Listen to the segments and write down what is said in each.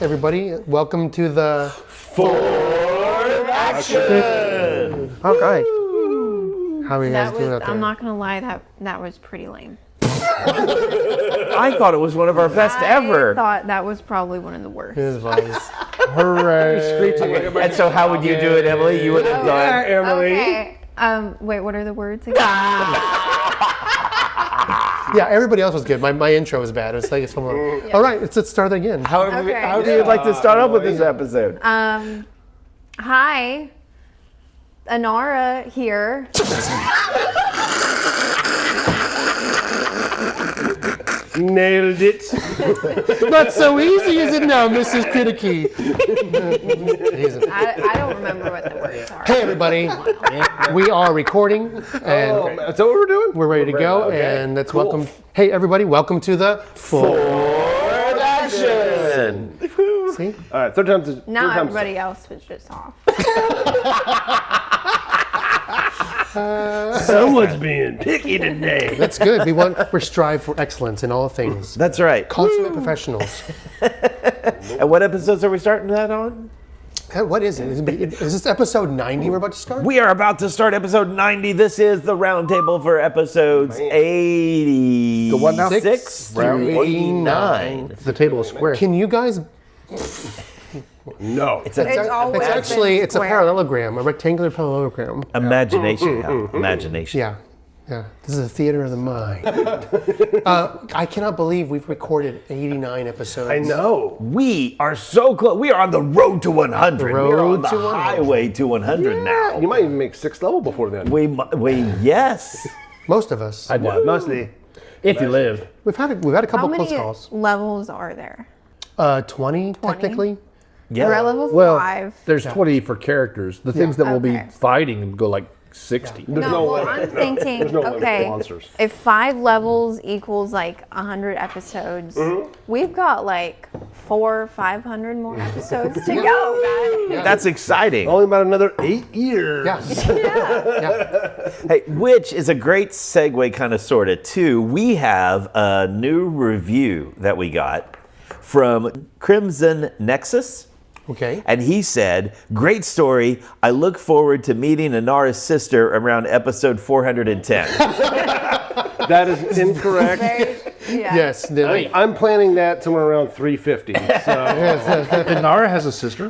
everybody. Welcome to the Fourth Action! Okay. How are you guys doing out there? I'm not going to lie, that was pretty lame. I thought it was one of our best ever. I thought that was probably one of the worst. It was. Hooray! And so how would you do it, Emily? You would have done Emily. Okay. Wait, what are the words again? Yeah, everybody else was good. My intro was bad. It was like someone. Yeah. All right, let's start again. How do you like to start off with this episode? Hi, Inara here. Nailed it. Not so easy, is it now, Mrs. Criticky? I don't remember what the words are. Hey, everybody. We are recording, and That's what we're doing? we're ready to go. And let's welcome. Hey, everybody. Welcome to the Fourth Action! See? All right, third time's Now everybody else was just off. Someone's being picky today. That's good. We strive for excellence in all things. That's right. Consummate professionals. And what episodes are we starting that on? What is it? Is this episode 90 we're about to start? We are about to start episode 90. This is the Roundtable for episodes 80. The one now? 6 through 89. The table is square. Can you guys? No. It's always It's actually been a square. parallelogram, a rectangular parallelogram. Imagination, Hal. Imagination. Yeah. This is a theater of the mind. I cannot believe we've recorded 89 episodes. I know. We are so close. We are on the road to 100. We are on the to 100. highway to 100 now. You might even make 6th level before then. We yes. Most of us. Mostly. If you live. We've had a How couple close many calls. levels are there? 20 technically. Yeah. We're at level Well, 5. there's 20 for characters. The things that we'll be Okay. fighting go like 60. I'm thinking, There's no limit to okay, monsters. if 5 levels equals like 100 episodes, we've got like 400 or 500 more episodes to go, guys. That's exciting. Only about another 8 years. Yeah. Hey, which is a great segue kind of sort of to, we have a new review that we got from Crimson Nexus. Okay. And he said, great story. I look forward to meeting Inara's sister around episode 410. That is incorrect. Yes. I'm planning that somewhere around 350. So Inara has a sister.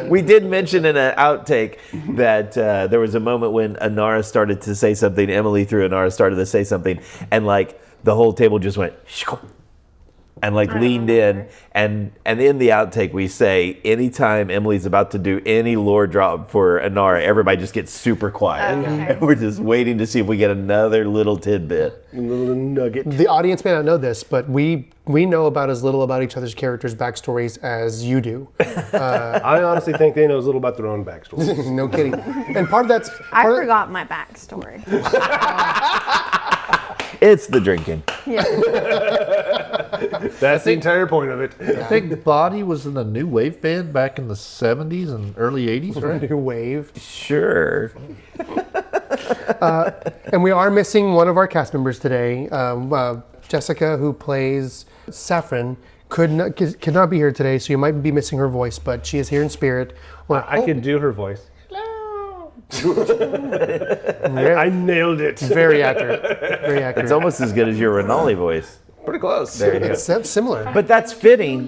We did mention in an outtake that there was a moment when Inara started to say something, Emily through Inara started to say something, and like the whole table just went, "Shoo," and like leaned in, and in the outtake we say anytime Emily's about to do any lore drop for Inara, everybody just gets super quiet. Okay. And we're just waiting to see if we get another little tidbit. little nugget. The audience may not know this, but we know about as little about each other's characters' backstories as you do. I honestly think they know as little about their own backstory. No kidding. And part of that's... I part of- forgot my backstory. It's the drinking. That's the entire point of it. I think Boddy was in the new wave band back in the 70s and early 80s, right? New wave. Sure. And we are missing one of our cast members today. Jessica, who plays Saffron, could not be here today, so you might be missing her voice, but she is here in spirit. Well, I can do her voice. I nailed it. Very accurate. Very accurate. It's almost as good as your Renali voice. Pretty close. It's similar. But that's fitting.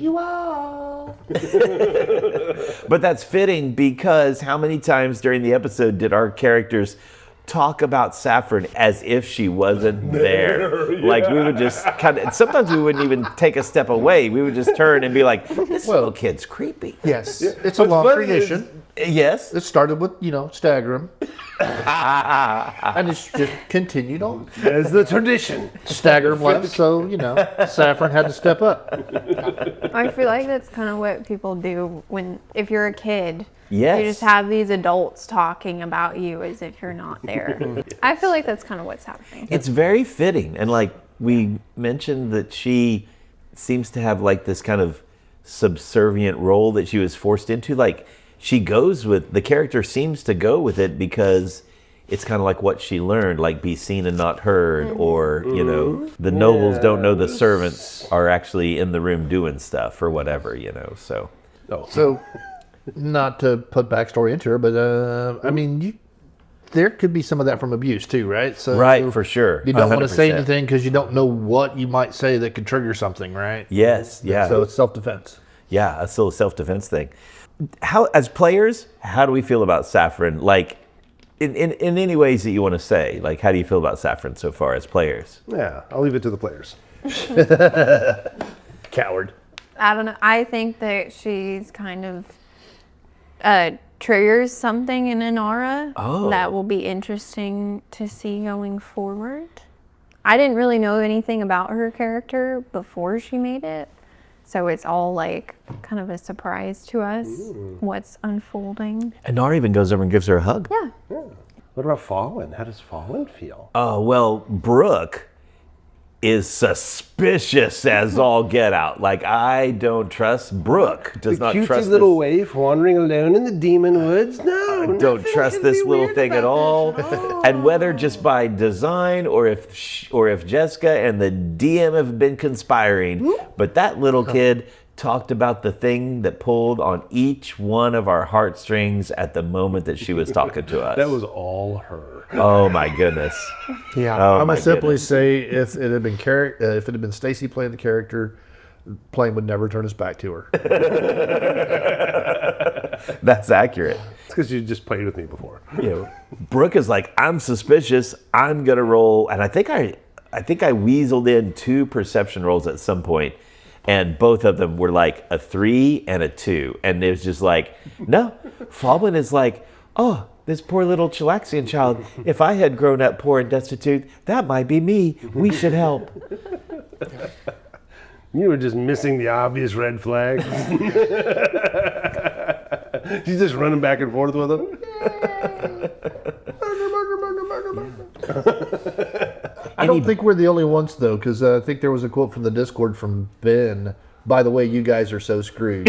But that's fitting because how many times during the episode did our characters talk about Saffron as if she wasn't there? Like we would just kind of, sometimes we wouldn't even take a step away. We would just turn and be like, this little kid's creepy. Yes. It's a long tradition. Yes. It started with, Stagrum. And it's just continued on. As the tradition. Stagrum left, so, Saffron had to step up. I feel like that's kind of what people do if you're a kid. Yes. You just have these adults talking about you as if you're not there. I feel like that's kind of what's happening. It's very fitting. And like we mentioned that she seems to have like this kind of subservient role that she was forced into. Like she goes with, the character seems to go with it because it's kind of like what she learned, like be seen and not heard, or, you know, the nobles don't know the servants are actually in the room doing stuff or whatever, you know, so. So, not to put backstory into her, but I mean, there could be some of that from abuse too, right? So Right, for sure. You don't want to say 100%. anything because you don't know what you might say that could trigger something, right? Yes, yeah. So it's self-defense. Yeah, it's still a self-defense thing. How, as players, how do we feel about Saffron? Like, in any ways that you want to say, like, how do you feel about Saffron so far as players? Yeah, I'll leave it to the players. Coward. I don't know. I think that she's kind of triggers something in Inara that will be interesting to see going forward. I didn't really know anything about her character before she made it. So it's all like kind of a surprise to us what's unfolding. And Nara even goes over and gives her a hug. Yeah. What about Fawin? How does Fawin feel? Oh, well, Brook is suspicious as all get out. Like, I don't trust Brook. Does The not cutesy trust little this, waif wandering alone in the demon woods? No, don't trust this little thing at all. And whether just by design or if Jessica and the DM have been conspiring, but that little kid talked about the thing that pulled on each one of our heartstrings at the moment that she was talking to us. That was all her. Oh my goodness. Yeah. Oh, I'm my gonna simply goodness. say if it had been if it had been Stacy playing the character, Plame would never turn his back to her. That's accurate. It's because you just played with me before. You know, Brook is like, I'm suspicious. I'm gonna roll, and I think I weaseled in 2 perception rolls at some point, and both of them were like a 3 and a 2, and it was just like, no. Fawin is like, oh, this poor little Chilaxian child. If I had grown up poor and destitute, that might be me. We should help. You were just missing the obvious red flags. She's just running back and forth with them. I don't think we're the only ones though, because I think there was a quote from the Discord from Ben. By the way, you guys are so screwed.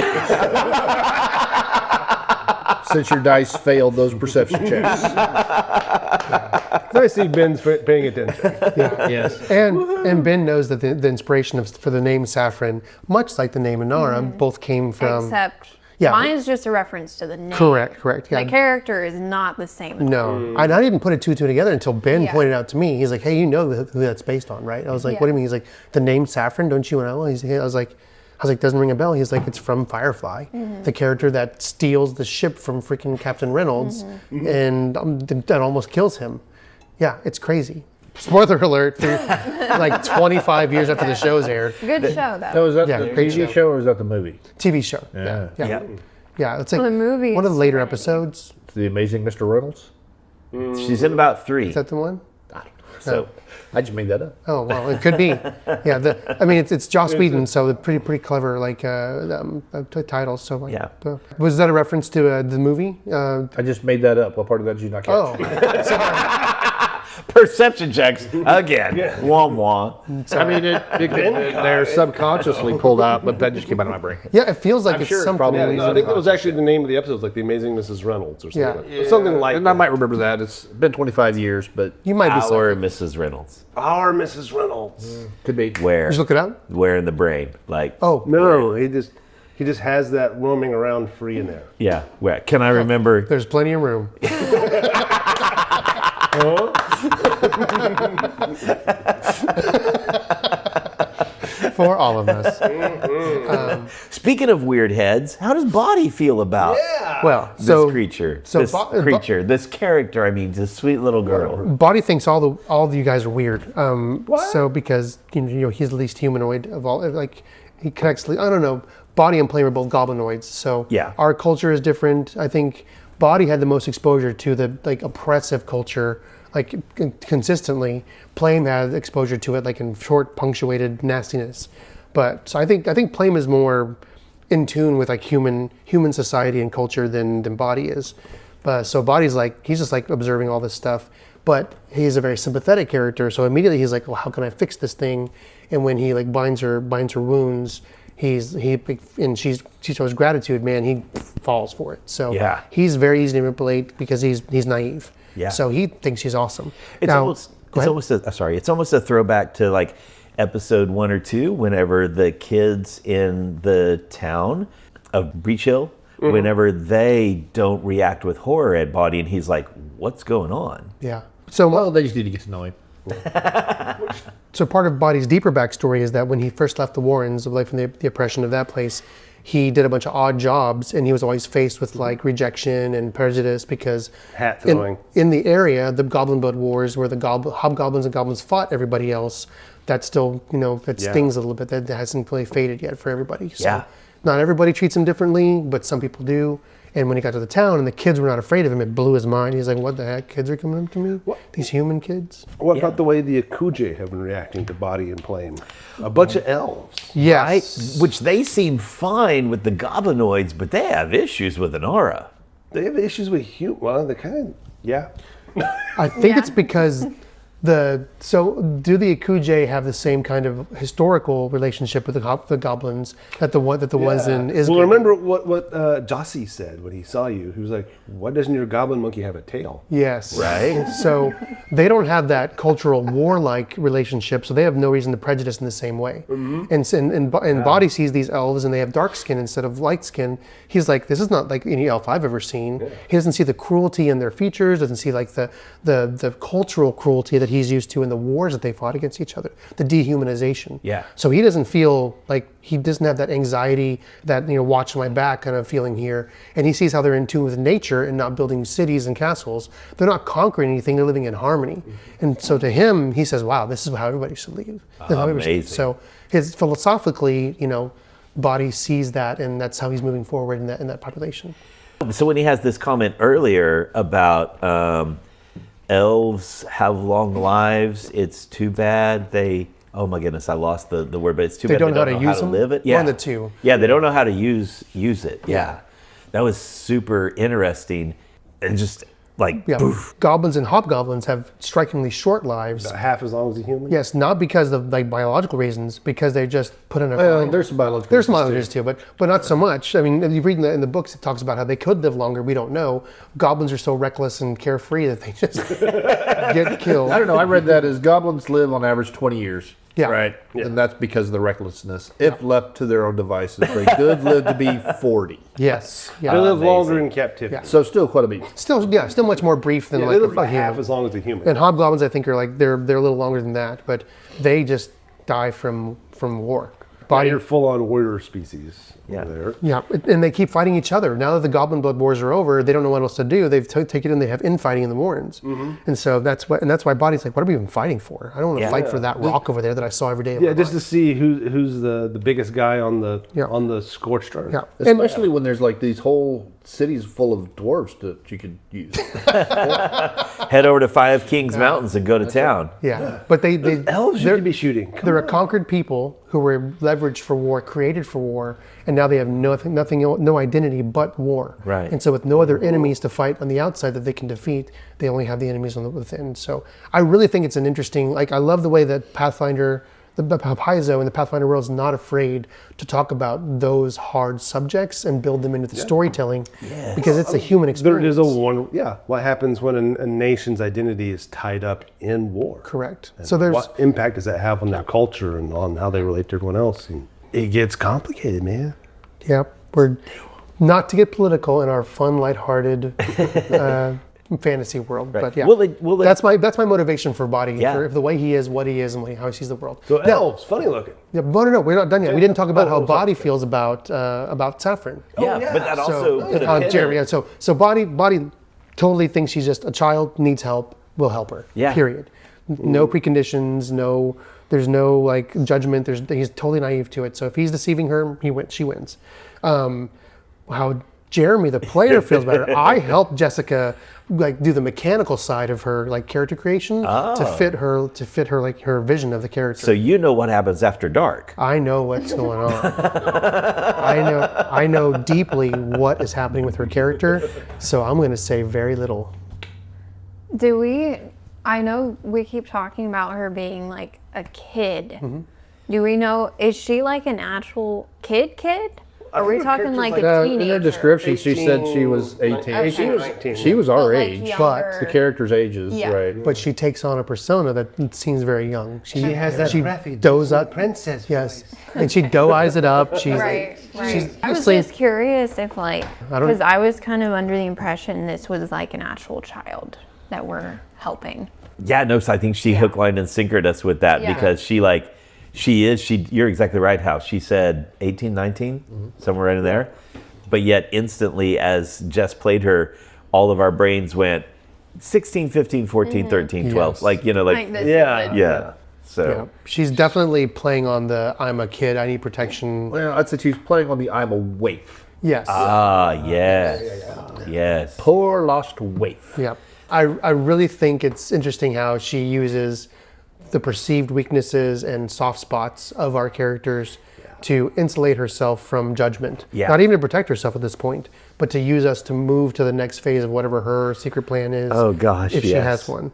Since your dice failed those perception checks. I see Ben's paying attention. Yes. And Ben knows that the inspiration for the name Saffron, much like the name Inara, both came from. Except Yeah. mine is just a reference to the name. Correct. Yeah. The character is not the same. No, I didn't put 2 together until Ben Yeah. pointed out to me. He's like, "Hey, you know who that's based on, right?" I was like, "What do you mean?" He's like, "The name Saffron, don't you know?" I was like, "Doesn't ring a bell." He's like, "It's from Firefly, the character that steals the ship from freaking Captain Reynolds, and that almost kills him." Yeah, it's crazy. Spoiler alert! For like 25 years after the show's aired, Good show though. So was that Yeah, the great TV show or was that the movie? TV show. Yeah. Yeah. It's like The movie one of the is later great. episodes. The Amazing Mr. Reynolds? She's in about 3. Is that the one? So I just made that up. Oh well, it could be. Yeah, it's Joss Whedon, so pretty clever titles. So like, Yeah. Was that a reference to the movie? I just made that up. What part of that did you not catch? Oh, perception checks again. Wah wah. I mean, they're subconsciously pulled out, but that just came out of my brain. yeah. It feels like it's sure it's something. probably- Yeah, no, I think that was actually the name of the episode, like The Amazing Mrs. Reynolds or something. Yeah. Like that. Something like And I might remember that. It's been 25 years, but You might be. Our Mrs. Reynolds. Our Mrs. Reynolds. could be. Where? Just look it up. Where in the brain? Like, Oh, No, he just has that roaming around free in there. yeah. Where? Can I remember? there's plenty of room. For all of us. Speaking of weird heads, how does Boddy feel about Well, this so creature? so this creature, this character. I mean, this sweet little girl. Boddy thinks all of you guys are weird. So because you know he's the least humanoid of all. Like he connects. I don't know. Boddy and Plame are both goblinoids. So Yeah. our culture is different. I think Boddy had the most exposure to the like oppressive culture. Like consistently, Plame had exposure to it, like in short, punctuated nastiness. But so I think Plame is more in tune with like human society and culture than Boddy is. But so Boddy's like he's just like observing all this stuff. But he's a very sympathetic character, so immediately he's like, well, how can I fix this thing? And when he like binds her wounds, she shows gratitude, man. He falls for it. So Yeah. he's very easy to manipulate because he's naive. Yeah. So he thinks she's awesome. It's Now, almost go ahead. it's almost a throwback to like episode 1 or 2, whenever the kids in the town of Breach Hill, whenever they don't react with horror at Boddy, and he's like, "What's going on?" Yeah. So Well, they just need to get to know him. So part of Boddy's deeper backstory is that when he first left the Warrens, away from the oppression of that place, he did a bunch of odd jobs, and he was always faced with like rejection and prejudice because Hat throwing. in the area, the Goblin Blood Wars, where the hobgoblins and goblins fought everybody else, that still, that stings a little bit. That hasn't really faded yet for everybody. So Yeah. not everybody treats him differently, but some people do. And when he got to the town and the kids were not afraid of him, it blew his mind. He's like, "What the heck? Kids are coming up to me? These human kids?" What about the way the Akuje have been reacting to Boddy and Plame? A bunch of elves. Yes. Right? Which they seem fine with the goblinoids, but they have issues with Inara. They have issues with human. Well, they kind of, yeah. I think Yeah. it's because do the Akuje have the same kind of historical relationship with the goblins that the ones in Isbin? Well, remember what Jossie said when he saw you. He was like, "Why doesn't your goblin monkey have a tail?" Yes. Right. So they don't have that cultural warlike relationship, so they have no reason to prejudice in the same way. And Boddy sees these elves and they have dark skin instead of light skin. He's like, "This is not like any elf I've ever seen." He doesn't see the cruelty in their features, doesn't see like the cultural cruelty that he's used to in the wars that they fought against each other, the dehumanization. Yeah. So he doesn't feel like, he doesn't have that anxiety, that watch my back kind of feeling here. And he sees how they're in tune with nature and not building cities and castles. They're not conquering anything, they're living in harmony. And so to him, he says, "Wow, this is how everybody should live." Amazing. So his philosophically, Boddy sees that, and that's how he's moving forward in that population. So when he has this comment earlier about elves have long lives, it's too bad they. Oh my goodness, I lost the word, but it's too bad they don't know how to live it. One of the two. Yeah, they don't know how to use it. Yeah. That was super interesting, and just like Yeah. poof. Goblins and hobgoblins have strikingly short lives. About half as long as a human. Yes, not because of like biological reasons, because they just put in a. There's some biological. There's some reasons, biologists too, but not so much. I mean, you read in the books, it talks about how they could live longer. We don't know. Goblins are so reckless and carefree that they just get killed. I don't know. I read that as goblins live on average 20 years. Yeah. Right. And that's because of the recklessness. If left to their own devices, they could live to be 40. Yes. They Yeah. live longer in captivity. Yeah. So still quite a bit. Still much more brief than Yeah, like they live a about human. half as long as a human. And hobgoblins, I think, are like they're a little longer than that, but they just die from war. Body are full-on warrior species. Yeah. over there. Yeah, and they keep fighting each other. Now that the Goblin Blood Wars are over, they don't know what else to do. They've taken in. They have infighting in the Warrens, and so that's why Boddy's like, "What are we even fighting for? I don't want to fight for that rock over there that I saw every day." Of Yeah, my just to life." see who's the biggest guy on the scorched earth. Yeah, and Especially when there's like these whole cities full of dwarves that you could use. Head over to Five Kings Mountains and go to town. yeah, but they Elves you they're- could be shooting. They're a conquered people who were leveraged for war, created for war, and now they have no identity but war. Right. And so with no other enemies to fight on the outside that they can defeat, they only have the enemies on the within. So I really think it's an interesting, I love the way that Pathfinder, the Paizo and the Pathfinder world is not afraid to talk about those hard subjects and build them into the storytelling because it's a human There experience. is what happens when a nation's identity is tied up in war. Correct. So there's What impact does that have on their culture and on how they relate to everyone else? And it gets complicated, man. Yeah, we're not to get political in our fun, lighthearted fantasy world, but yeah, Will they- that's my motivation for Boddy. Yeah. For the way he is, what he is, and how he sees the world. So elves, funny looking. Yeah, no, we're not done yet. We didn't talk about how Boddy feels about Saffron. Yeah, but that also could have hit Jeremy. him. Yeah, so Boddy totally thinks she's just a child, needs help, we'll help her. Yeah. Period. No preconditions. There's no like judgment. He's totally naive to it. So if he's deceiving her, she wins. How Jeremy, the player, feels about her. I helped Jessica like do the mechanical side of her like character creation to fit her like her vision of the character. So you know what happens after dark. I know what's going on. I know deeply what is happening with her character. So I'm going to say very little. I know we keep talking about her being like a kid. Do we know, is she like an actual kid? Are we talking like a In her teenager? description, she said she was 18. She was our But, like, age. younger. The character's ages, Yeah. right? But she takes on a persona that seems very young. She has that she breathy, does up princess Yes, and she doe-eyes it up. She's Right, right. she's I was honestly- just curious if like, I don't- because I was kind of under the impression this was like an actual child that we're helping. Yeah, no, so I think she hook, line, and sinkered us with that Yeah. because you're exactly right, House. She said 18, 19, somewhere right in there. But yet instantly, as Jess played her, all of our brains went 16, 15, 14, 13, 12. Yes. Like, Like this Yeah. is yeah. So, yeah, she's definitely playing on the I'm a kid, I need protection. Well, I'd say she's playing on the I'm a waif. Yes. yes. Yes. Poor lost waif. Yeah. I really think it's interesting how she uses the perceived weaknesses and soft spots of our characters to insulate herself from judgment. Yeah. Not even to protect herself at this point, but to use us to move to the next phase of whatever her secret plan is. Oh, gosh, if she yes. has one.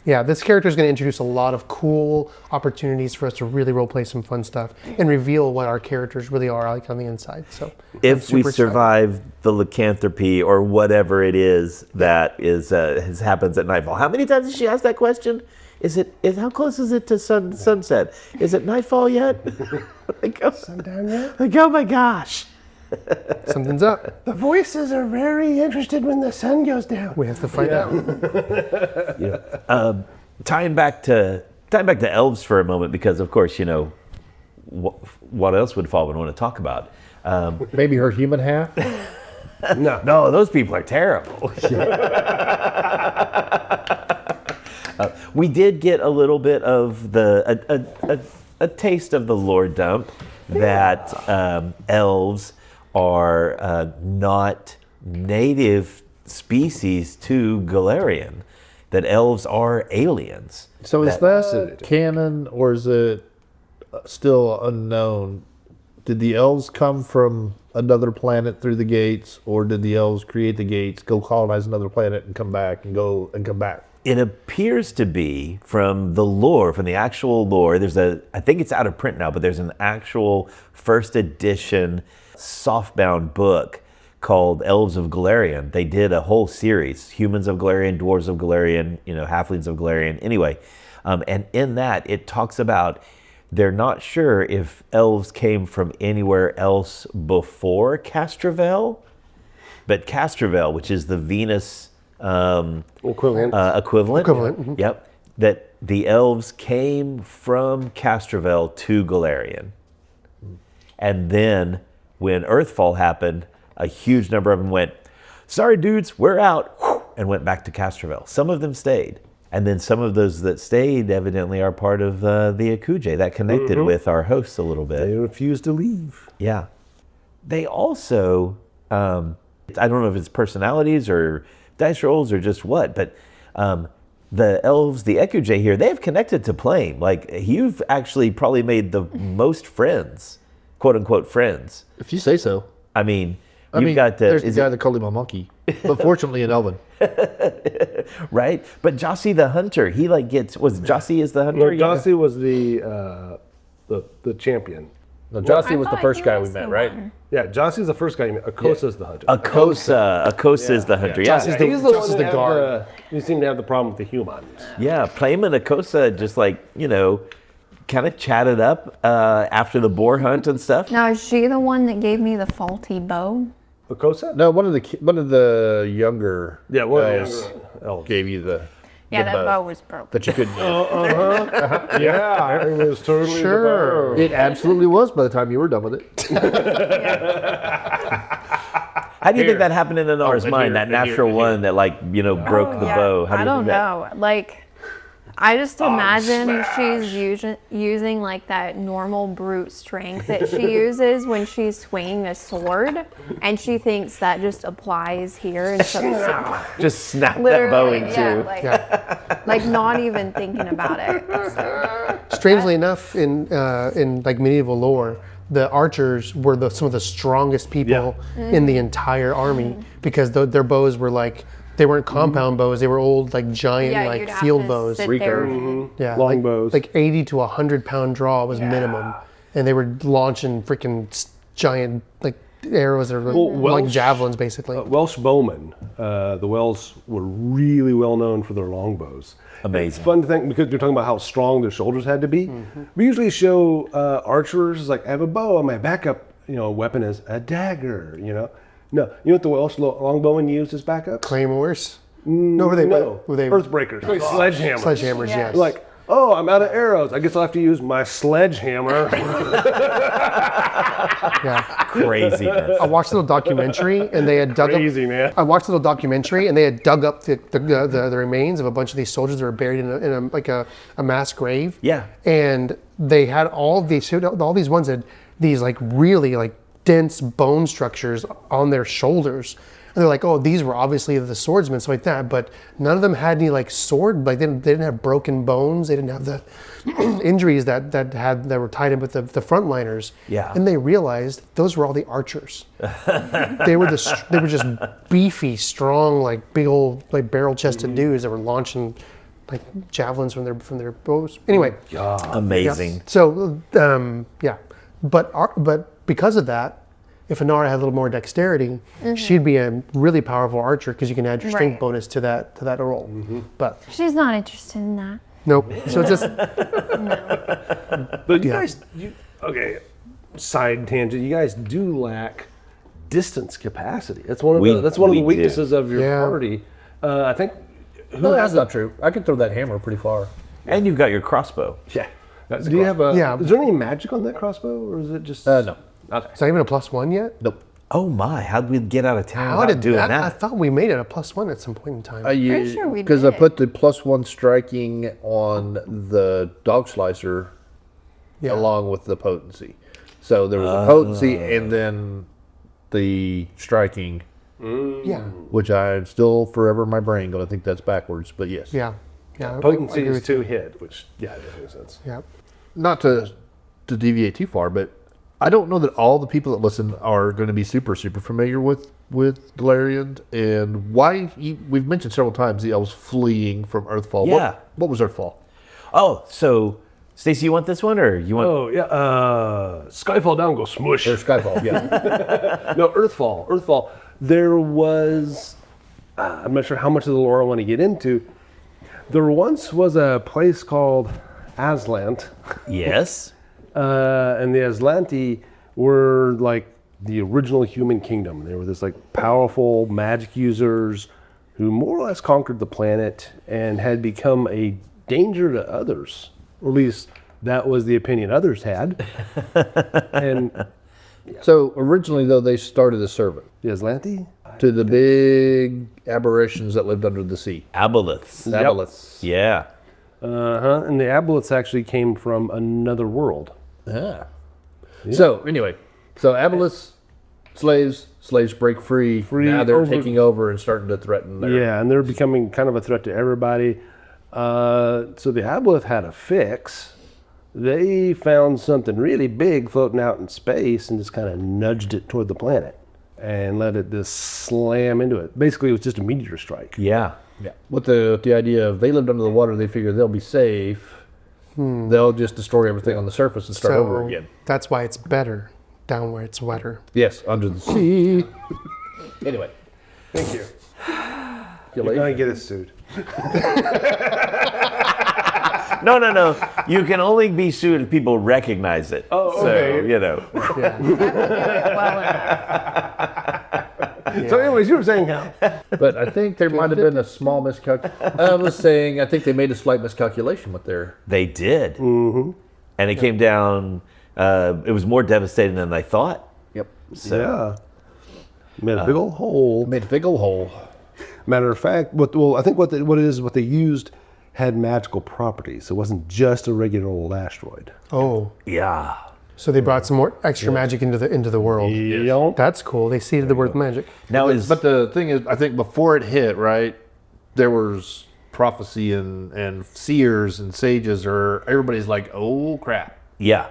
Yeah, this character is going to introduce a lot of cool opportunities for us to really roleplay some fun stuff and reveal what our characters really are like on the inside. So I'm If we super excited. survive the lycanthropy or whatever it is that happens at nightfall. How many times did she ask that question? How close is it to sunset? Is it nightfall yet? Sundown yet? Like, oh my gosh. Something's up. The voices are very interested when the sun goes down. We have to find out. Tying back to elves for a moment, because of course, what else would Fawin want to talk about? Maybe her human half. No, those people are terrible. We did get a little bit of a taste of the lore dump that elves are not native species to Galarian, that elves are aliens. So is that canon or is it still unknown? Did the elves come from another planet through the gates, or did the elves create the gates, go colonize another planet, and come back and come back? It appears to be from the lore, from the actual lore. I think it's out of print now, but there's an actual first edition softbound book called Elves of Galarian. They did a whole series, Humans of Galarian, Dwarves of Galarian, Halflings of Galarian. Anyway, and in that it talks about they're not sure if elves came from anywhere else before Castrovel, but Castrovel, which is the Venus Equivalent. Equivalent. Yep. That the elves came from Castrovel to Galarian. And then when Earthfall happened, a huge number of them went, sorry dudes, we're out, and went back to Castrovel. Some of them stayed. And then some of those that stayed evidently are part of the Akuje. That connected with our hosts a little bit. They refused to leave. Yeah. They also, I don't know if it's personalities or dice rolls or just what, but the elves, the Ekuje here, they've connected to Plame. Like, you've actually probably made the most friends, quote unquote friends. If you say so. I mean, got the, there's the guy that called him a monkey, but fortunately an elven. right? But Jossie the Hunter, he was Jossie is the Hunter? No, Jossie was the champion. No, Jossie was the first guy we met, right? Yeah, Jossie's the first guy you met. Akosa's the hunter. Akosa is the Hunter. Yeah, He's the guard. You seem to have the problem with the humans. Yeah, Plame and Akosa just kind of chatted up after the boar hunt and stuff. Now, is she the one that gave me the faulty bow? Akosa? No, one of the younger elves Elves. gave you the Yeah, the that bow was broken. that you couldn't use. Yeah, it was totally Sure. the bow. It absolutely was by the time you were done with it. How do you think that happened in Inara's and mind? here, that and here, natural and one that broke the bow. How do I you don't think that? know. Like, I just imagine she's using like that normal brute strength that she uses when she's swinging a sword, and she thinks that just applies here. And so Just snap that bow in two. like not even thinking about it. Strangely enough, in like medieval lore, the archers were some of the strongest people in the entire army because their bows were like. They weren't compound bows. They were old, like giant, you'd have field to bows. sit there. Yeah, Long bows. Like 80 to 100 pound draw was minimum, and they were launching freaking giant, like arrows are like Welsh- javelins, basically. Welsh bowmen, the Welsh were really well known for their longbows. Amazing. It's fun to think because you're talking about how strong their shoulders had to be. We usually show archers like I have a bow and my backup, weapon is a dagger. No, you know what the Welsh longbowmen used as backup? Claymores. No, were they? Were they Earthbreakers. Sledgehammers. sledgehammers? Yes. Like, oh, I'm out of arrows. I guess I'll have to use my sledgehammer. yeah. Craziness. I watched a little documentary, and they had dug Crazy, up. man. I watched a little documentary, and they had dug up the remains of a bunch of these soldiers that were buried in a mass grave. Yeah. And they had all these ones had these like really like dense bone structures on their shoulders. And they're like, oh, these were obviously the swordsmen, stuff like that. But none of them had any like sword, like they didn't have broken bones. They didn't have the injuries that were tied in with the frontliners. Yeah. And they realized those were all the archers. they were just beefy, strong, like big old like barrel-chested dudes that were launching like javelins from their bows. Anyway. Amazing. Yeah. So but because of that, if Inara had a little more dexterity, she'd be a really powerful archer because you can add your strength Right. bonus to that roll. But She's not interested in that. nope. So just But you guys, side tangent. You guys do lack distance capacity. That's one of We the do. weaknesses of your Yeah. party. I think. No, that's not true. I can throw that hammer pretty far. And you've got your crossbow. Yeah. Do you have a? Yeah. Is there any magic on that crossbow, or is it just? No. Okay. is that even a +1 yet? Nope. Oh my, how'd we get out of town How without did doing I that? thought we made it a +1 at some point in time. Pretty sure we Because I did. put the +1 striking on the dog slicer Yeah. along with the potency. So there was a potency and then the striking, yeah. which I'm still forever in my brain going to think that's backwards. But yes. Yeah. Yeah. I Potency agree is with you. 2 hit, which that makes sense. Yeah. Not to deviate too far, but I don't know that all the people that listen are going to be super familiar with Galarian and why we've mentioned several times the elves fleeing from Earthfall. Yeah. What was Earthfall? Oh, so Stacy, you want this one or you want? Oh yeah. Skyfall down, go smush. Or Skyfall, yeah. No, Earthfall. Earthfall. There was. I'm not sure how much of the lore I want to get into. There once was a place called Aslant. Yes. And the Aslanti were like the original human kingdom. They were this like powerful magic users who more or less conquered the planet and had become a danger to others. Or at least that was the opinion others had. And So originally, though, they started as servant the Aslanti? to the big aberrations that lived under the sea. Aboleths. Aboleths. Yeah. And the Aboleths actually came from another world. Yeah. So anyway, so Aboleths, slaves break free. Now they're taking over and starting to threaten their... Yeah, and they're becoming kind of a threat to everybody. So the Aboleth had a fix. They found something really big floating out in space and just kind of nudged it toward the planet and let it just slam into it. Basically, it was just a meteor strike. Yeah. Yeah. With the idea of they lived under the water, they figure they'll be safe. They'll just destroy everything on the surface and start over again. That's why it's better down where it's wetter. Yes, under the sea. Anyway. Thank you. You're You're going to get us sued. No. You can only be sued if people recognize it. Oh, okay. So, you know. So anyways, you were saying how? But I think there might have been a small miscalculation. I was saying, I think they made a slight miscalculation with their... They did. Mm-hmm. And it came down, it was more devastating than they thought. Yep. So, Yeah. Made a big old hole. Made a big old hole. Matter of fact, what they used had magical properties. It wasn't just a regular old asteroid. Oh, yeah. so they brought some more extra magic into the world. Yep. That's cool. They seeded the word magic. Now But the thing is, I think before it hit, right, there was prophecy and seers and sages, or everybody's like, oh crap. Yeah.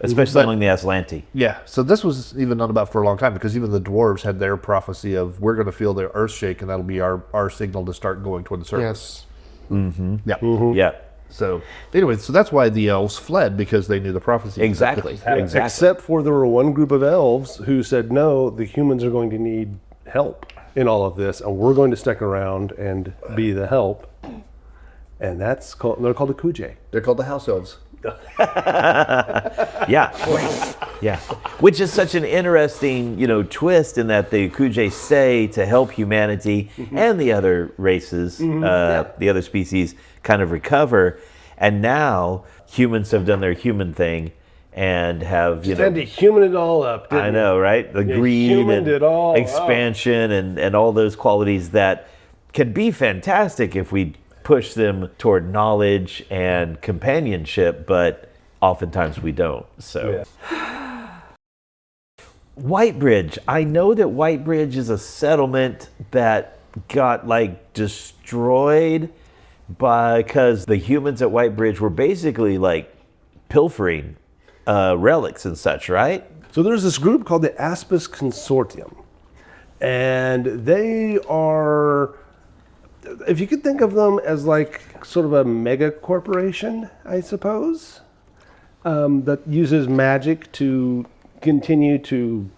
Especially among the Aslanti. Yeah, so this was even known about for a long time because even the dwarves had their prophecy of we're going to feel the earth shake and that'll be our signal to start going toward the surface. Yes. Yeah. Yeah. So anyway, so that's why the elves fled, because they knew the prophecy. Exactly. Except for there were one group of elves who said, no, the humans are going to need help in all of this, and we're going to stick around and be the help. And they're called the Kuje. They're called the house elves. Yeah, yeah. Which is such an interesting, twist in that the Kuje say to help humanity and the other races, the other species, kind of recover. And now humans have done their human thing and have, Tend to human it all up. I know, right? The greed humaned and it all expansion and all those qualities that can be fantastic if we push them toward knowledge and companionship, but oftentimes we don't. So, Whitebridge. I know that Whitebridge is a settlement that got destroyed because the humans at Whitebridge were basically pilfering relics and such, right? So there's this group called the Aspis Consortium, and they are, if you could think of them as sort of a mega corporation, I suppose, that uses magic to continue to,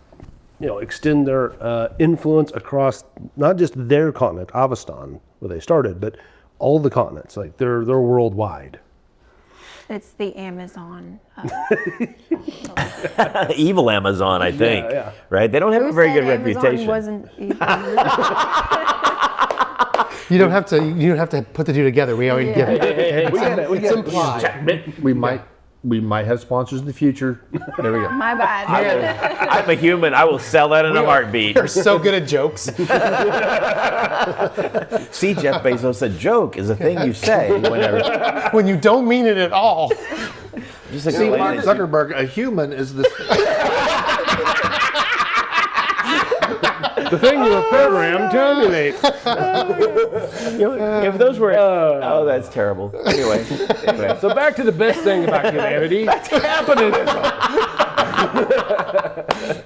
extend their influence across not just their continent, Avestan, where they started, but all the continents. They're worldwide. It's the Amazon. Evil Amazon, I think. Yeah. Right? They don't have a very good Amazon reputation. Wasn't evil? You don't have to put the two together. We already get it. We get it. It's implied. We might have sponsors in the future. There we go. My bad. I'm a human. I will sell that in a heartbeat. You're so good at jokes. See, Jeff Bezos, a joke is a thing you say whenever. When you don't mean it at all. Just like See, Mark Zuckerberg, a human is this. The thing you were programmed to emulate. if those were, oh, that's terrible. Anyway, So back to the best thing about humanity. Capitalism.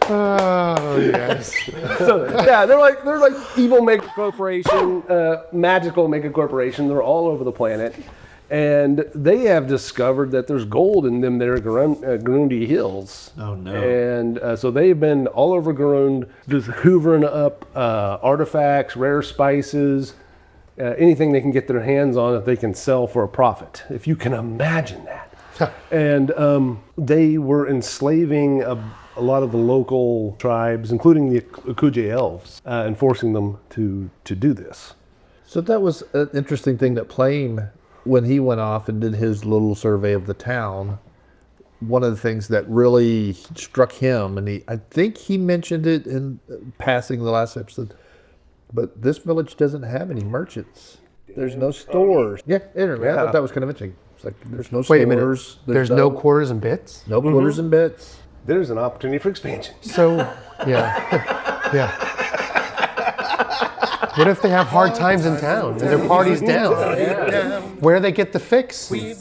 Oh yes. So yeah, they're like evil mega corporation, magical mega corporation. They're all over the planet, and they have discovered that there's gold in them there Garundi hills. Oh no! And so they've been all over Garund, just hoovering up artifacts, rare spices, anything they can get their hands on that they can sell for a profit. If you can imagine that. And they were enslaving a lot of the local tribes, including the Kuje elves, and forcing them to do this. So that was an interesting thing that Plame, when he went off and did his little survey of the town, one of the things that really struck him, and I think he mentioned it in passing the last episode, but this village doesn't have any merchants. There's no stores. Yeah, anyway, I thought that was kind of interesting. It's like there's no stores. Wait a minute. There's no quarters and bits? No quarters and bits. There's an opportunity for expansion. So, yeah. Yeah. What if they have hard times in town and their party's down? Where do they get the fix? Do they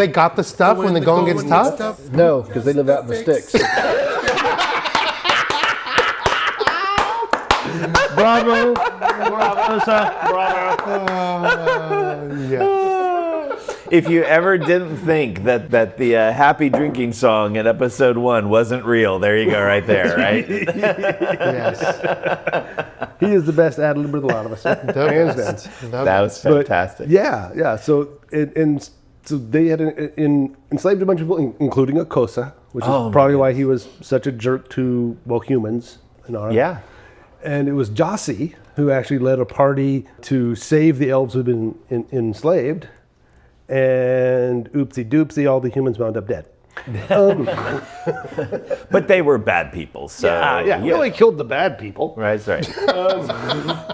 got the stuff when the going gets tough? No, because they live out in the sticks. Bravo. Bravo, sir. Bravo. Yeah. If you ever didn't think that the happy drinking song in episode 1 wasn't real, there you go, right there, right? Yes. He is the best ad libber of a lot of us. Hands down. That was fantastic. Yeah. So so they had enslaved a bunch of people, including a Kosa, which is probably why he was such a jerk to humans. Inara. Yeah. And it was Jossi who actually led a party to save the elves who'd been enslaved. And oopsie doopsie, all the humans wound up dead. But they were bad people, so Yeah. Really killed the bad people. Right, that's right.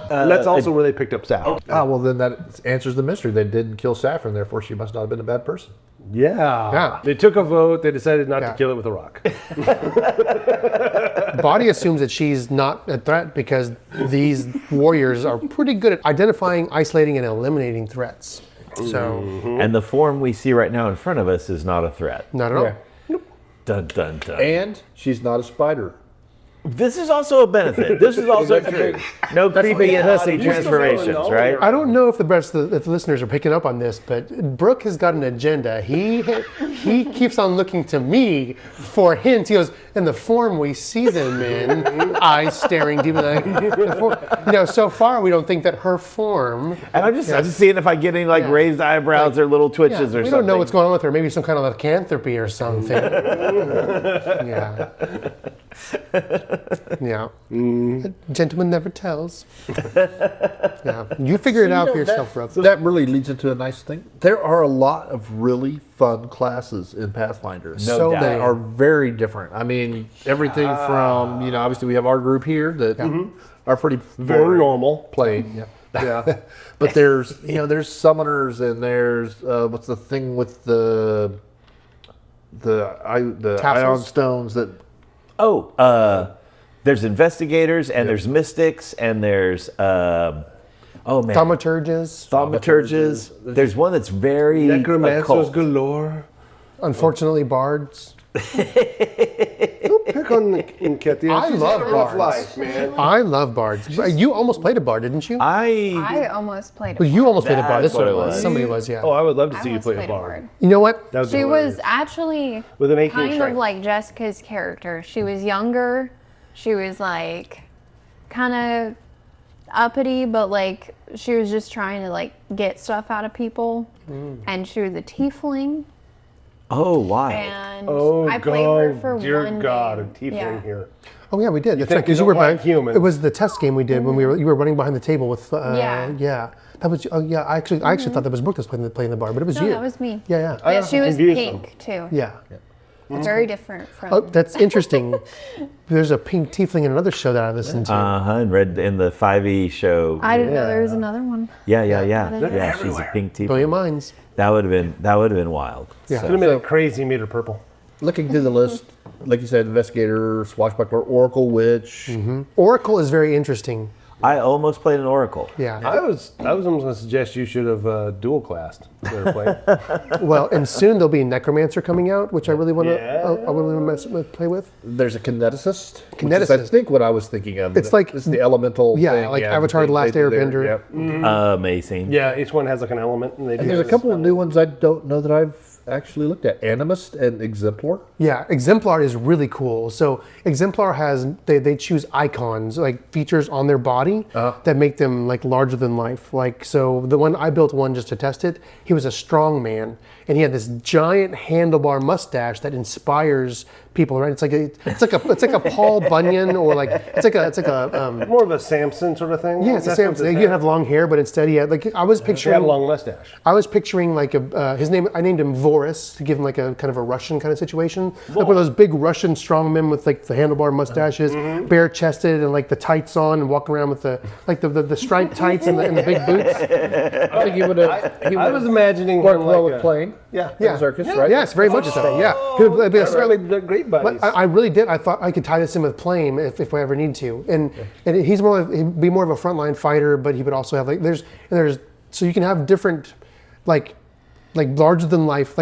And that's also where they picked up Saffron. Well, then that answers the mystery. They didn't kill Saffron, therefore she must not have been a bad person. Yeah. They took a vote. They decided not to kill it with a rock. Boddy assumes that she's not a threat because these warriors are pretty good at identifying, isolating, and eliminating threats. So, And the form we see right now in front of us is not a threat. not at all. Yeah. Dun, dun, dun. And she's not a spider. This is also a benefit. This is also true. No creepy and hussy transformations, right? I don't know if the rest of the listeners are picking up on this, but Brook has got an agenda. He keeps on looking to me for hints. He goes, in the form we see them in, eyes staring deep in so far we don't think that her form. And I'm just seeing if I get any raised eyebrows or little twitches or something. We don't know what's going on with her. Maybe some kind of lycanthropy or something. Yeah. Yeah. A gentleman never tells. Yeah. You figure it out for yourself, Rob. That really leads into a nice thing. There are a lot of really fun classes in Pathfinder. No doubt. That are very different. I mean, everything from, obviously we have our group here that are pretty Very normal. plain. Yeah. But there's summoners and there's what's the thing with the ion Tassels? stones that There's investigators and there's mystics and there's thaumaturges. There's one that's very Necromancers occult. galore. Unfortunately, bards. Don't pick on Ketty. I love bards. man. I love bards. You almost played a bard, didn't you? I almost played a Well, you almost played a bard. That's That's what it what it was. was. Somebody was, yeah. Oh, I would love to I see you almost play played a bard. You know what? That was She hilarious. was actually With an 18 kind strength. of like Jessica's character. She was younger. She was kind of uppity, but she was just trying to get stuff out of people. And she was a tiefling. Oh, wow. And Oh, I played her God, for dear one God, a game. tiefling here. Oh yeah, we did. That's right. think Because you you were don't like behind. humans. It was the test game we did when you were running behind the table with. Yeah. That was. Oh yeah. I actually thought that was Brooke that was playing the bar, but it was No, you. that was me. Yeah. Yeah, she was confused pink too. Yeah. Very different from. Oh, that's interesting. There's a pink tiefling in another show that I listened to. And read in the 5e show. I didn't know there was another one. Yeah. They're Yeah, she's a pink teeth. Brilliant minds. That would have been wild. Yeah. Could have made it crazy, made her purple. looking through the list, like you said, investigator, swashbuckler, oracle, witch. Oracle is very interesting. I almost played an oracle. Yeah. I was almost going to suggest you should have dual classed. Well, and soon there'll be a necromancer coming out, which I really want to. Yeah. I really want to play with. There's a kineticist. Which is, I Kineticist. think what I was thinking of. It's like- this is the elemental. Yeah, thing. like Avatar: The Last Airbender. Yep. Amazing. Yeah, each one has like an element, and they do. And there's a couple of new ones I don't know that I've actually looked at. Animist and Exemplar. Yeah, Exemplar is really cool. So Exemplar has they choose icons, like features on their body that make them like larger than life. Like so, the one I built one just to test it. He was a strong man, and he had this giant handlebar mustache that inspires people. Right? It's like a Paul Bunyan, or like it's like a more of a Samson sort of thing. yeah, it's the That's same. what this You had. have long hair, but instead he had like I was He picturing. had a long mustache. I was picturing like his name. I named him Voris to give him like a kind of a Russian kind of situation, like one of those big Russian strongmen with like the handlebar mustaches, bare chested, and like the tights on, and walking around with the striped tights and the big boots. I think he would have. I was imagining worked him well like with a- Plame. Yeah, Yeah, Circus, right? Yes, very much so. Yeah, he would be a- really great buddies. But I really did. I thought I could tie this in with Plame if I ever need to. And he'd be more of a frontline fighter, but he would also have there's so you can have different like larger than life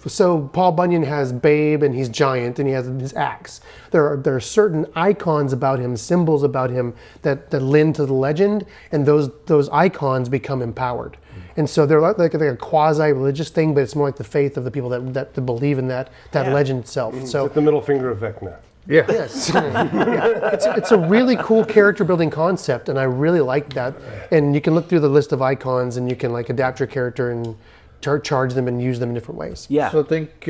so Paul Bunyan has Babe and he's giant and he has his axe. There are certain icons about him, symbols about him that lend to the legend, and those icons become empowered. And so they're like a quasi-religious thing, but it's more like the faith of the people that believe in that legend itself. So With the middle finger of Vecna. Yeah. yes, it's a really cool character building concept, and I really like that. And you can look through the list of icons, and you can like adapt your character and charge them and use them in different ways. Yeah. So think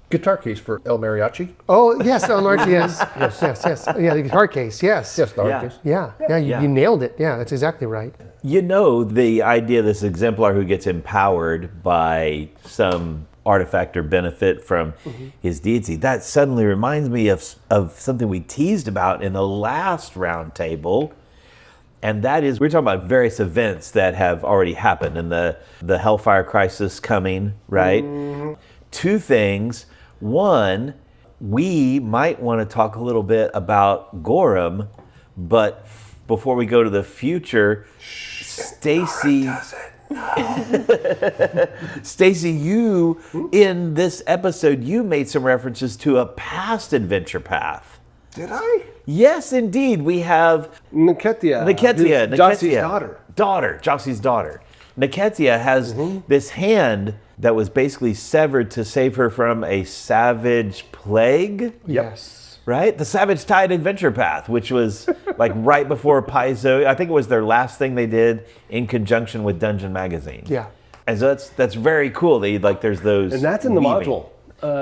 guitar case for El Mariachi. Oh yes, yes. Yeah, the guitar case. Yes. Yes, the Yeah. hard case. Yeah. You nailed it. Yeah, that's exactly right. You know, the idea of this exemplar who gets empowered by some artifact or benefit from his deity, that suddenly reminds me of something we teased about in the last roundtable. And that is, we're talking about various events that have already happened, and the Hellfire Crisis coming, right? Two things. One, we might want to talk a little bit about Gorham, but before we go to the future, Stacy, Stacy, you in this episode, you made some references to a past adventure path. Did I? Yes, indeed. We have Niketia. Niketia. Jossie's daughter. Jossie's daughter. Niketia has this hand that was basically severed to save her from a savage plague. Yes. Right? The Savage Tide Adventure Path, which was like right before Paizo. I think it was their last thing they did in conjunction with Dungeon Magazine. Yeah. And so that's very cool. There's those. And that's in the weaving. module.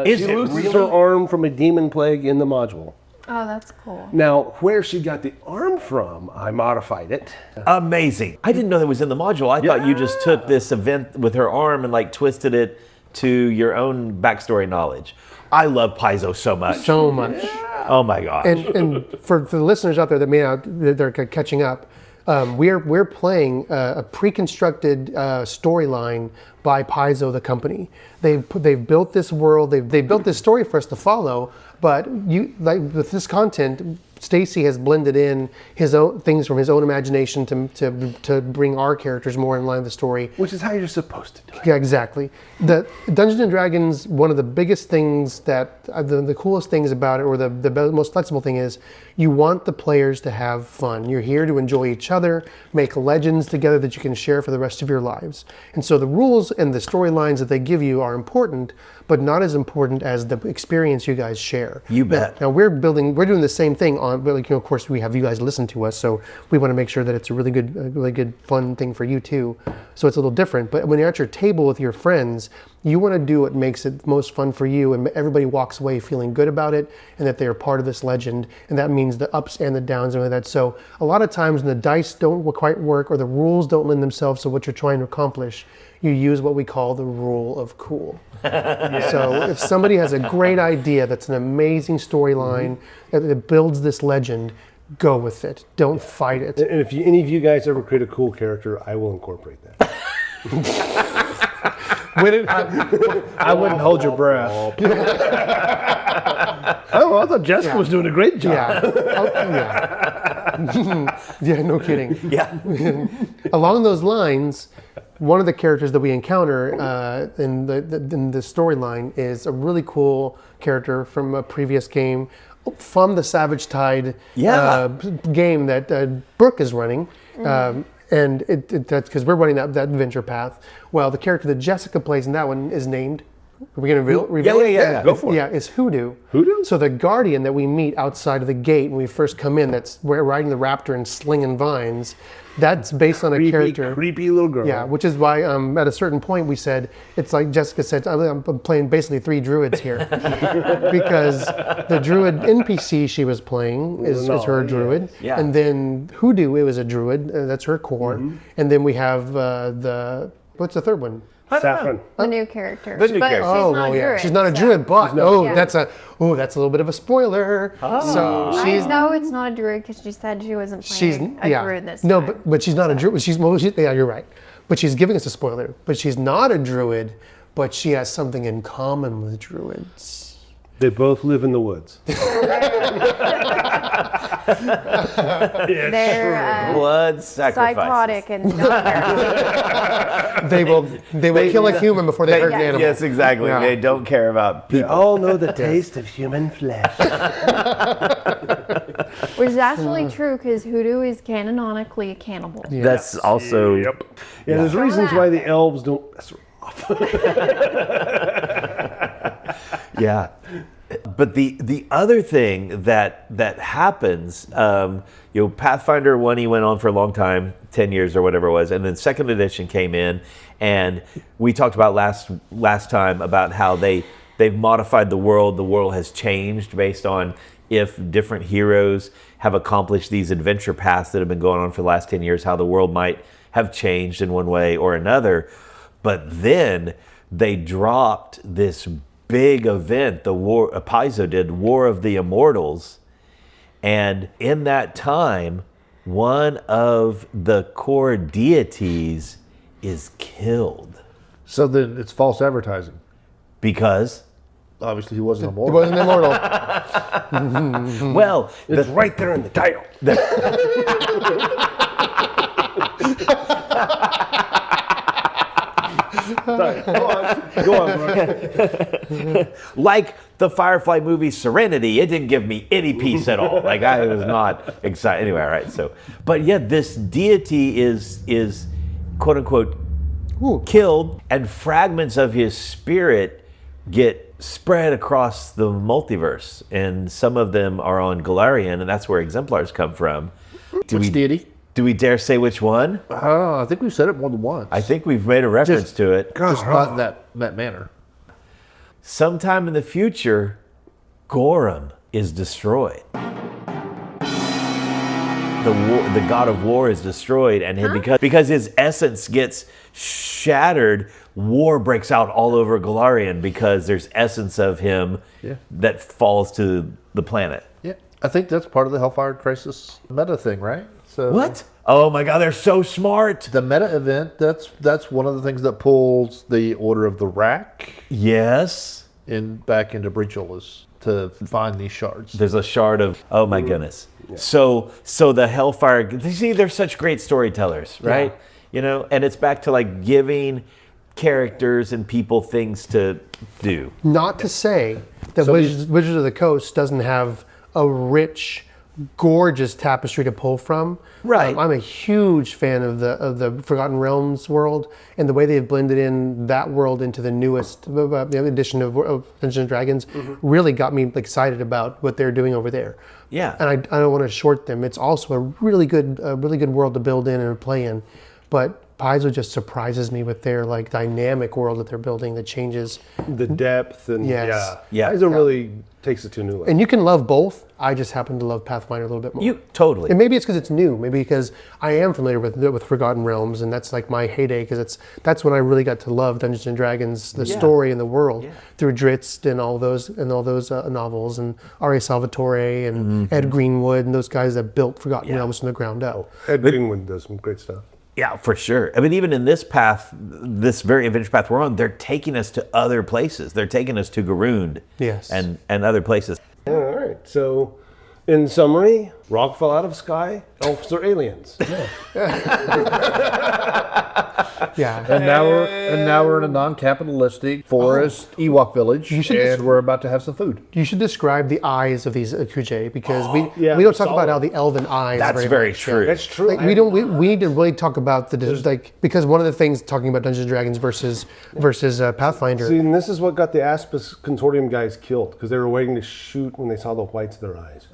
Is she it loses really? her arm from a demon plague in the module. Oh, that's cool. Now, where she got the arm from, I modified it. Amazing. I didn't know that was in the module. I thought you just took this event with her arm and like twisted it to your own backstory knowledge. I love Paizo so much. So much. Oh my gosh. And for the listeners out there that may not, they're catching up, we're playing a pre-constructed storyline by Paizo, the company. They've built this world. They've built this story for us to follow. But with this content, Stacy has blended in his own things from his own imagination to bring our characters more in line with the story. Which is how you're supposed to do it. Yeah, exactly. The Dungeons and Dragons, one of the biggest things that, the coolest things about it, or the most flexible thing is, you want the players to have fun. You're here to enjoy each other, make legends together that you can share for the rest of your lives. And so the rules and the storylines that they give you are important, but not as important as the experience you guys share. You bet. Now we're doing the same thing on, but of course we have you guys listen to us, so we want to make sure that it's a really good, fun thing for you too. So it's a little different. But when you're at your table with your friends, you want to do what makes it most fun for you, and everybody walks away feeling good about it, and that they are part of this legend. And that means the ups and the downs and all that. So a lot of times when the dice don't quite work, or the rules don't lend themselves to what you're trying to accomplish, you use what we call the rule of cool. So if somebody has a great idea that's an amazing storyline that builds this legend, go with it. Don't fight it. And if any of you guys ever create a cool character, I will incorporate that. I wouldn't hold your breath. Oh, I thought Jessica was doing a great job. Yeah, no kidding. Yeah. Along those lines, one of the characters that we encounter in the storyline is a really cool character from a previous game, from the Savage Tide game that Brook is running. And that's because we're running that adventure path. Well, the character that Jessica plays in that one is named. Are we going to reveal it? Yeah. Go for it. Yeah, it's Hoodoo. Hoodoo? So the guardian that we meet outside of the gate when we first come in, that's riding the raptor and slinging vines, that's based on a character. Creepy little girl. Yeah, which is why at a certain point we said, it's like Jessica said, I'm playing basically 3 druids here. Because the druid NPC she was playing is her druid. Yeah. And then Hoodoo, it was a druid, that's her core. And then we have what's the third one? Saffron. The new character. The new But character. she's Oh, not no, a druid, she's not a so- druid, but Yeah. that's a little bit of a spoiler. So she's No, it's not a druid because she said she wasn't playing a druid this time. no, but she's not a druid. Yeah, you're right. But she's giving us a spoiler. But she's not a druid, but she has something in common with druids. They both live in the woods. They're Blood sacrifices. psychotic and don't care. They will kill a human before they hurt an animal. Yes, exactly. Yeah. They don't care about They people. all know the taste of human flesh. Which is actually true because Hoodoo is canonically a cannibal. That's also. Yep. Yeah, there's reasons why the elves don't mess her off. Yeah. But the other thing that happens, Pathfinder 1, he went on for a long time, 10 years or whatever it was, and then 2nd edition came in, and we talked about last time about how they've modified the world. The world has changed based on if different heroes have accomplished these adventure paths that have been going on for the last 10 years, how the world might have changed in one way or another. But then they dropped this big event, the war, Paizo did, War of the Immortals. And in that time, one of the core deities is killed. So then it's false advertising. Because, Obviously, he wasn't It immortal. wasn't immortal. well, It's right there in the title. Sorry. Go on, Brook. Like the Firefly movie Serenity, it didn't give me any peace at all. Like I was not excited. Anyway, all right. So, but yeah, this deity is quote unquote killed, and fragments of his spirit get spread across the multiverse, and some of them are on Galarian, and that's where exemplars come from. Which deity? Do we dare say which one? I think we've said it more than once. I think we've made a reference to it. Just not in that manner. Sometime in the future, Gorham is destroyed. The god of war is destroyed, and because his essence gets shattered, war breaks out all over Galarian because there's essence of him that falls to the planet. Yeah, I think that's part of the Hellfire Crisis meta thing, right? So What? Oh my god, they're so smart. the meta event, that's one of the things that pulls the Order of the Rack Yes. back into Breachill to find these shards. There's a shard of, oh my goodness. So the Hellfire, you see, they're such great storytellers, right? You know, and it's back to like giving characters and people things to do. Not to say that Wizards of the Coast doesn't have a rich, gorgeous tapestry to pull from. Right. I'm a huge fan of the Forgotten Realms world, and the way they've blended in that world into the newest edition of Dungeons and Dragons really got me excited about what they're doing over there. Yeah. And I don't want to short them. It's also a really good world to build in and play in, but Paizo just surprises me with their dynamic world that they're building that changes. The depth and Yes. Yeah. Paizo really takes it to a new level. And you can love both. I just happen to love Pathfinder a little bit more. You totally. And maybe it's because it's new. Maybe because I am familiar with Forgotten Realms, and that's like my heyday. Because that's when I really got to love Dungeons and Dragons, the story and the world through Drizzt and all those novels, and R.A. Salvatore and Ed Greenwood and those guys that built Forgotten Realms from the ground up. Ed Greenwood does some great stuff. Yeah, for sure. I mean, even in this path, this very adventure path we're on, they're taking us to other places. They're taking us to Garund and other places. All right. So, in summary, rock fell out of sky. Elves are aliens. Yeah. And now we're in a non-capitalistic forest Ewok village, and we're about to have some food. You should describe the eyes of these Akuje, because we don't talk about how the elven eyes. That's very true. That's true. We need to really talk about because one of the things talking about Dungeons and Dragons versus Pathfinder. See, and this is what got the Aspis Consortium guys killed, because they were waiting to shoot when they saw the whites of their eyes.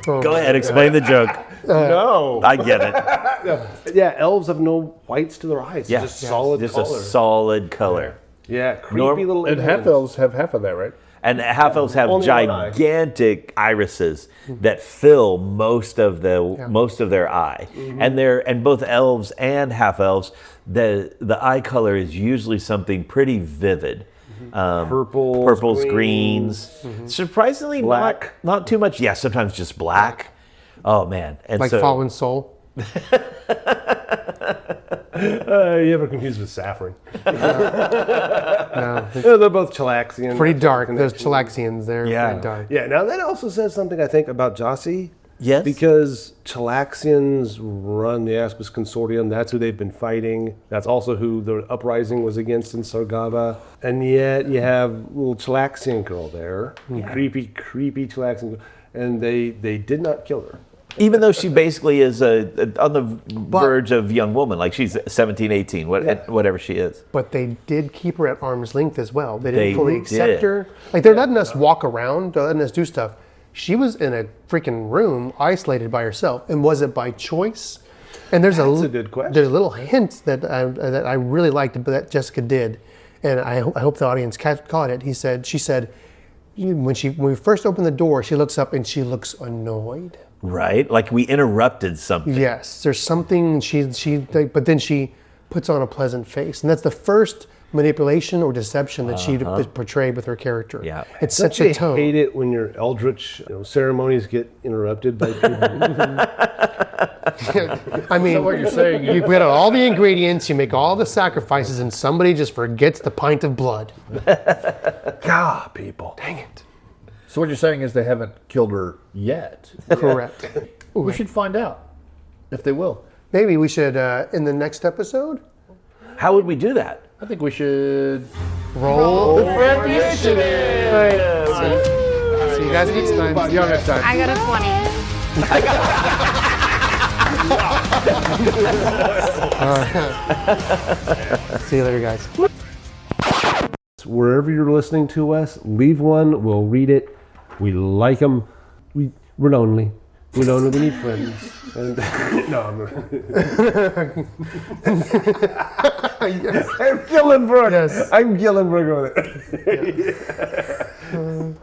Go ahead, explain the joke. No. I get it. Yeah, elves have no whites to their eyes. Yeah, Just solid just color. a solid color. Yeah, creepy Norm- little And aliens. half-elves have half of that, right? And half-elves have Only one eye. gigantic irises that fill most of their eye. And both elves and half-elves, the eye color is usually something pretty vivid. Purples, greens. Surprisingly, Black. not too much. Yeah, sometimes just black. Oh man, and Like so, Fallen Soul. You ever confused with Saffron? No, Yeah, they're both Chilaxian. pretty dark. Those Chilaxians, they're Yeah. pretty dark. Yeah, now that also says something, I think, about Jossie. Yes. Because Chilaxians run the Aspis Consortium. That's who they've been fighting. That's also who the uprising was against in Sargava. And yet you have little Chilaxian girl there. Creepy Chilaxian girl. And they did not kill her. even though she basically is on the verge of young woman, like she's 17, 18, whatever she is. But they did keep her at arm's length as well. They didn't They fully did. accept her. Like, they're letting us walk around, they're letting us do stuff. She was in a freaking room, isolated by herself. And was it by choice? And there's That's a good question. There's a little hint that I really liked that Jessica did, and I hope the audience caught it. She said, when we first opened the door, she looks up and she looks annoyed. Right? Like we interrupted something. Yes, there's something but then she puts on a pleasant face, and that's the first manipulation or deception that she portrayed with her character. Yeah. It sets Don't a you tone. hate it when your eldritch ceremonies get interrupted by people? I mean, what you're saying? you put out all the ingredients, you make all the sacrifices, and somebody just forgets the pint of blood. God, people. Dang it. So what you're saying is they haven't killed her yet. Correct. We should find out if they will. Maybe we should, in the next episode, How would we do that? I think we should Roll. friend initiative. See you guys next time. See y'all next time. I got a 20. See you later, guys. Wherever you're listening to us, leave one. We'll read it. We like them. We're lonely. We're lonely. We need friends. And no, I'm killing Brook. Yes. I'm killing Brook on it.